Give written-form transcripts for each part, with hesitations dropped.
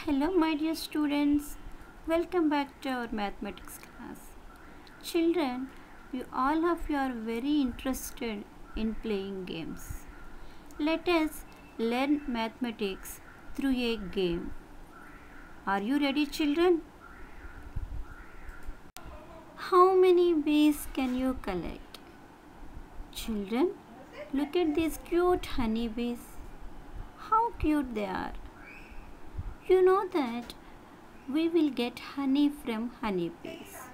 Hello, my dear students. Welcome back to our mathematics class. Children, all of you are very interested in playing games. Let us learn mathematics through a game. Are you ready, children? How many bees can you collect? Children, look at these cute honeybees. How cute they are. You know that we will get honey from honeybees.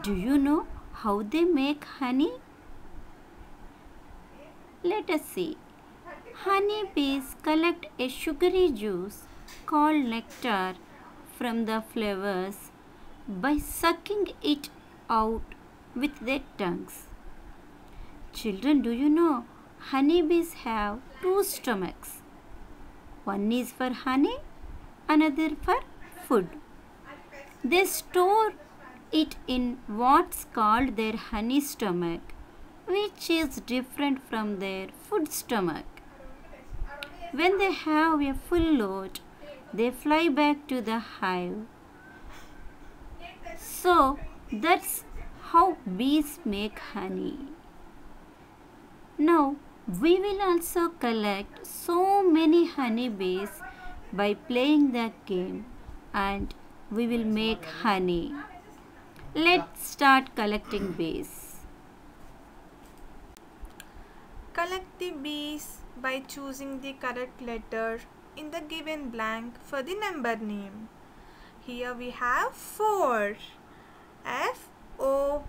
Do you know how they make honey? Let us see. Honeybees collect a sugary juice called nectar from the flowers by sucking it out with their tongues. Children, do you know honeybees have two stomachs? One is for honey, another for food. They store it in what's called their honey stomach, which is different from their food stomach. When they have a full load, they fly back to the hive. So that's how bees make honey. Now we will also collect so many honeybees by playing the game, and we will make honey. Let's start collecting bees. Collect the bees by choosing the correct letter in the given blank for the number name. Here we have 4. F-O-R.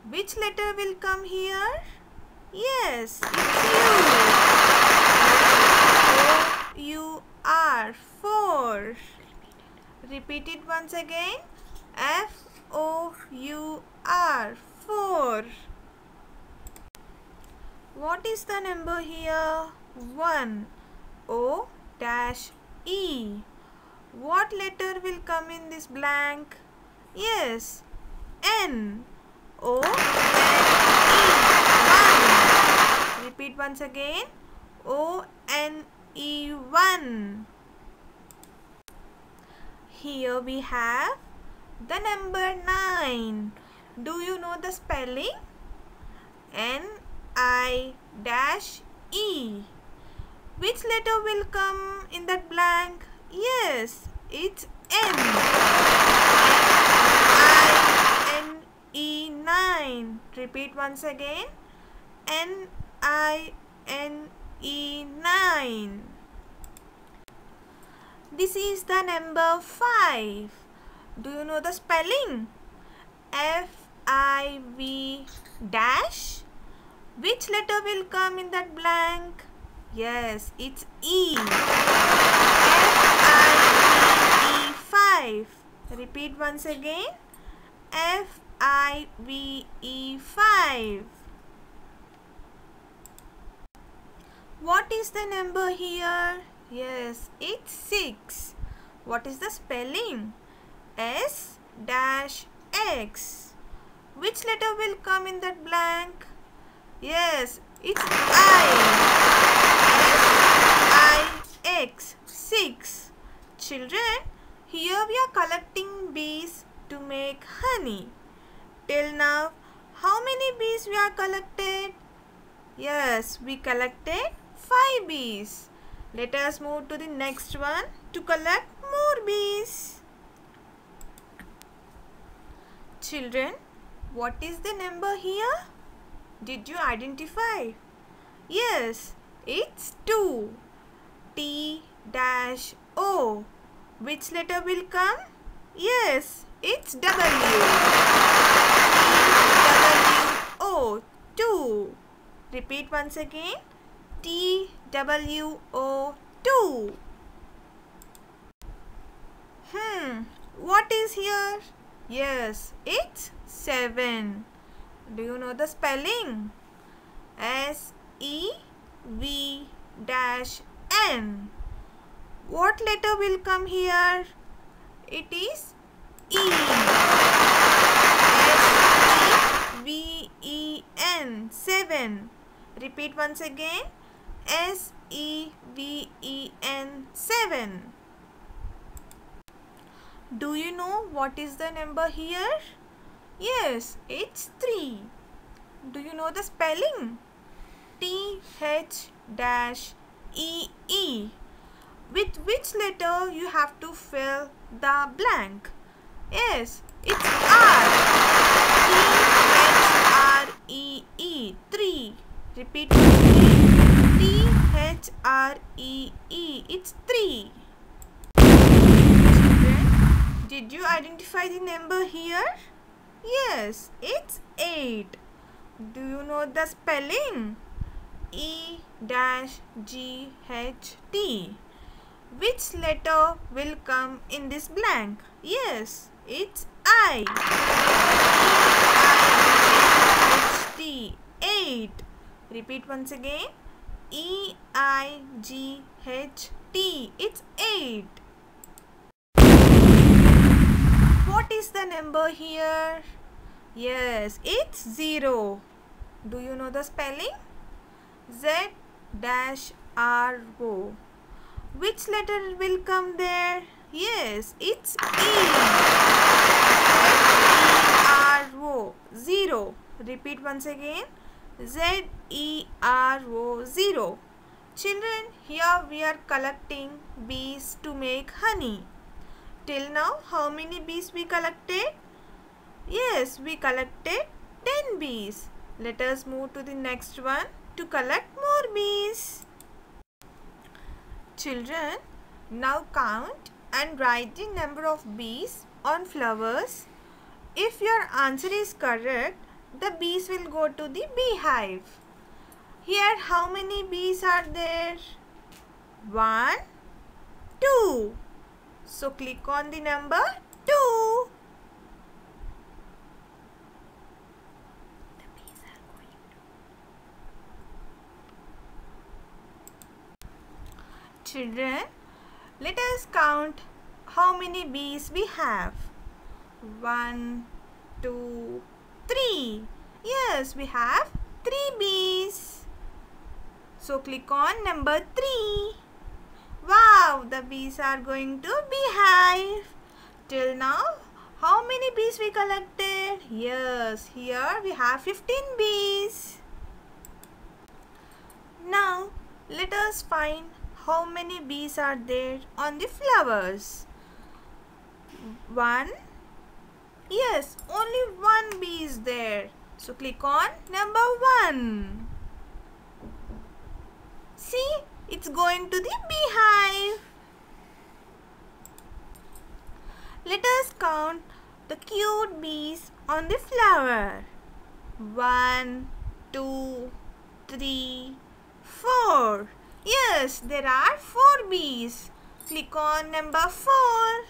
Which letter will come here? Yes, it's U. O-U-R. 4. Repeat it once again. F-O-U-R. 4. What is the number here? 1. O-E. What letter will come in this blank? Yes, N. O-N-E. 1. Repeat once again. O-N-E. 1. Here we have the number 9. Do you know the spelling? N-I-E. Which letter will come in that blank? Yes, it's N. N-I-N-E. 9. Repeat once again. N-I-N-E. 9. This is the number 5. Do you know the spelling? F-I-V dash. Which letter will come in that blank? Yes, it's E. F-I-V-E. 5. Repeat once again. F-I-V-E. 5. What is the number here? Yes, it's 6. What is the spelling? S-X. Which letter will come in that blank? Yes, it's I. S-I-X. 6. Children, here we are collecting bees to make honey. Till now, how many bees we are collected? Yes, we collected 5 bees. Let us move to the next one to collect more bees. Children, what is the number here? Did you identify? Yes, it's 2. T-O. Which letter will come? Yes, it's W. T-W-O. 2. Repeat once again. T-W-O. 2. What is here? Yes, it's 7. Do you know the spelling? S-E-V-N. What letter will come here? It is E. S-E-V-E-N. 7. Repeat once again. S 7. 7. Do you know what is the number here? Yes, it's 3. Do you know the spelling? T-H-E-E. With which letter you have to fill the blank? Yes, it's R. T-H-R-E-E. 3. Repeat again. T-H-R-E-E. It's 3. Children, did you identify the number here? Yes, it's 8. Do you know the spelling? E-G-H-T. Which letter will come in this blank? Yes, it's I. E-I-G-H-T. 8. Repeat once again. E-I-G-H-T. It's 8. What is the number here? Yes, it's 0. Do you know the spelling? Z-R-O. Which letter will come there? Yes, it's E. Z-E-R-O. 0. Repeat once again. Z-E-R-O. 0. Children, here we are collecting bees to make honey. Till now, how many bees we collected? Yes, we collected 10 bees. Let us move to the next one to collect more bees. Children, now count and write the number of bees on flowers. If your answer is correct, the bees will go to the beehive. Here, how many bees are there? 1, 2. So, click on the number 2. Children, let us count how many bees we have. 1, 2, 3. Yes, we have 3 bees. So click on number 3. Wow, the bees are going to beehive. Till now, how many bees we collected? Yes, here we have 15 bees. Now, let us find how many bees are there on the flowers. 1. Yes, only 1 bee is there. So click on number 1. See, it's going to the beehive. Let us count the cute bees on the flower. 1, 2, 3, 4. Yes, there are 4 bees. Click on number 4.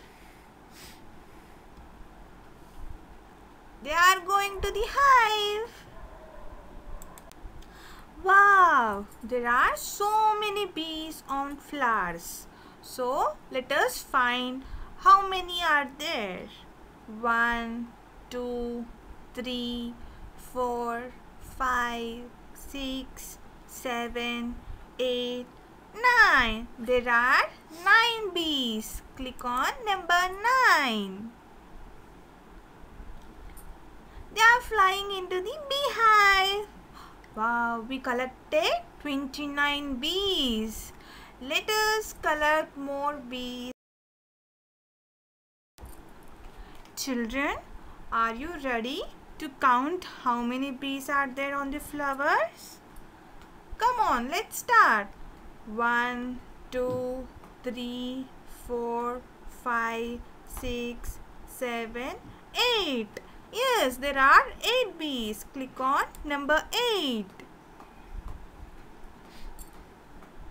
They are going to the hive. Wow, there are so many bees on flowers. So, let us find how many are there. 1, 2, 3, 4, 5, 6, 7, 8, 9. There are 9 bees. Click on number 9. They are flying into the beehive. Wow, we collected 29 bees. Let us collect more bees. Children, are you ready to count how many bees are there on the flowers? Come on, let's start. 1, 2, 3, 4, 5, 6, 7, 8. Yes, there are 8 bees. Click on number 8.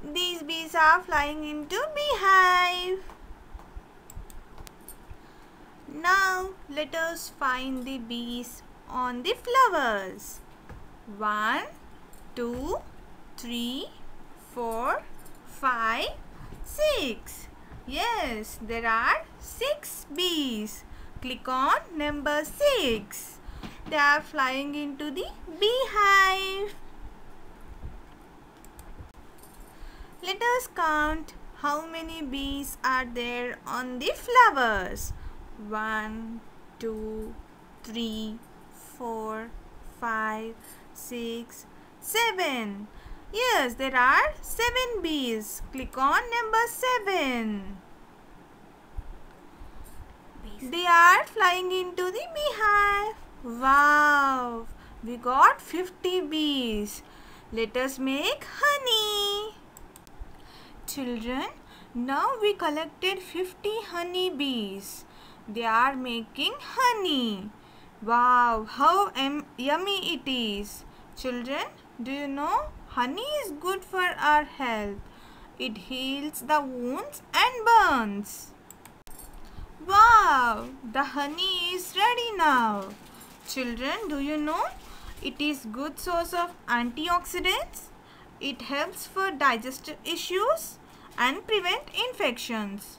These bees are flying into beehive. Now, let us find the bees on the flowers. 1, 2, 3, 4, 5, 6. Yes, there are 6 bees. Click on number 6. They are flying into the beehive. Let us count how many bees are there on the flowers. 1, 2, 3, 4, 5, 6, 7. Yes, there are 7 bees. Click on number 7. They are flying into the beehive. Wow! We got 50 bees. Let us make honey. Children, now we collected 50 honey bees. They are making honey. Wow, how yummy it is. Children, do you know honey is good for our health? It heals the wounds and burns. Wow, the honey is ready now. Children, do you know it is good source of antioxidants? It helps for digestive issues and prevent infections.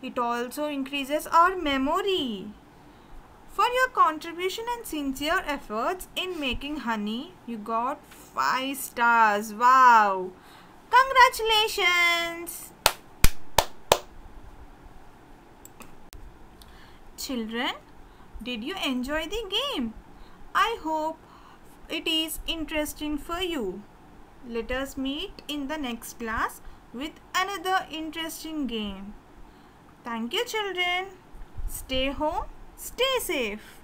It also increases our memory. For your contribution and sincere efforts in making honey, you got 5 stars. Wow! Congratulations! Children, did you enjoy the game? I hope it is interesting for you. Let us meet in the next class with another interesting game. Thank you, children. Stay home, stay safe.